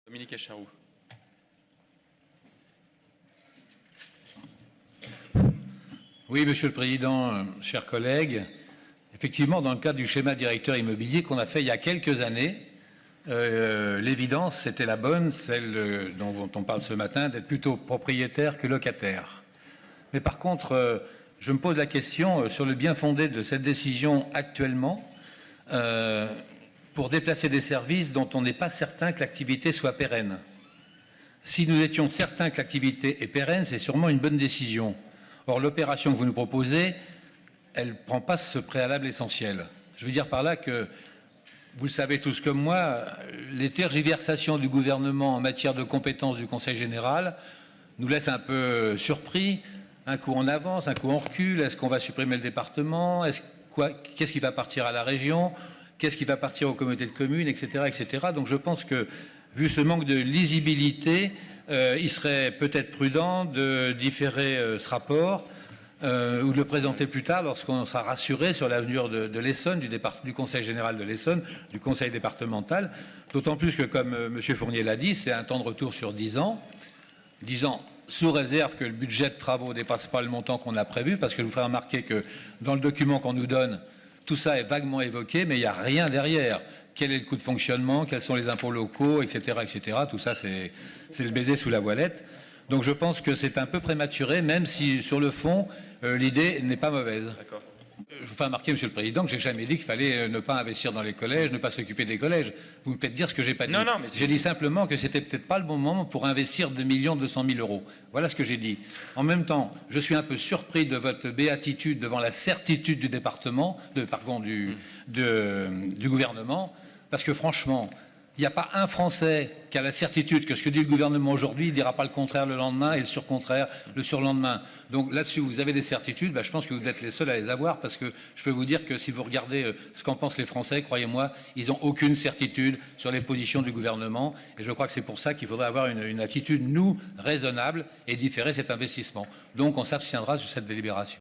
Dominique Echaroux. Oui, Monsieur le Président, chers collègues, effectivement, dans le cadre du schéma directeur immobilier qu'on a fait il y a quelques années, l'évidence, c'était la bonne, celle dont on parle ce matin, d'être plutôt propriétaire que locataire. Mais par contre, je me pose la question sur le bien fondé de cette décision actuellement pour déplacer des services dont on n'est pas certain que l'activité soit pérenne. Si nous étions certains que l'activité est pérenne, c'est sûrement une bonne décision. Or, l'opération que vous nous proposez, elle ne prend pas ce préalable essentiel. Je veux dire par là que, vous le savez tous comme moi, les tergiversations du gouvernement en matière de compétences du Conseil général nous laissent un peu surpris. Un coup on avance, un coup on recule. Est-ce qu'on va supprimer le département? Qu'est-ce qui va partir à la région? Qu'est-ce qui va partir aux communautés de communes, etc., etc. Donc je pense que, vu ce manque de lisibilité, il serait peut-être prudent de différer ce rapport ou de le présenter plus tard lorsqu'on sera rassuré sur l'avenir de l'Essonne, du Conseil général de l'Essonne, du Conseil départemental. D'autant plus que, comme M. Fournier l'a dit, c'est un temps de retour sur 10 ans. 10 ans sous réserve que le budget de travaux ne dépasse pas le montant qu'on a prévu, parce que je vous ferai remarquer que dans le document qu'on nous donne, tout ça est vaguement évoqué, mais il n'y a rien derrière. Quel est le coût de fonctionnement? Quels sont les impôts locaux, etc., etc. Tout ça, c'est le baiser sous la voilette. Donc je pense que c'est un peu prématuré, même si, sur le fond, l'idée n'est pas mauvaise. D'accord. Je vous fais remarquer, Monsieur le Président, que j'ai jamais dit qu'il fallait ne pas investir dans les collèges, ne pas s'occuper des collèges. Vous me faites dire ce que j'ai pas dit. Non, mais j'ai dit simplement que c'était peut-être pas le bon moment pour investir 2 200 000 euros. Voilà ce que j'ai dit. En même temps, je suis un peu surpris de votre béatitude devant la certitude du département, du gouvernement, parce que franchement, il n'y a pas un Français qui a la certitude que ce que dit le gouvernement aujourd'hui, il ne dira pas le contraire le lendemain et le surcontraire le surlendemain. Donc là-dessus, vous avez des certitudes. Je pense que vous êtes les seuls à les avoir, parce que je peux vous dire que si vous regardez ce qu'en pensent les Français, croyez-moi, ils n'ont aucune certitude sur les positions du gouvernement. Et je crois que c'est pour ça qu'il faudrait avoir une attitude, nous, raisonnable et différer cet investissement. Donc on s'abstiendra sur cette délibération.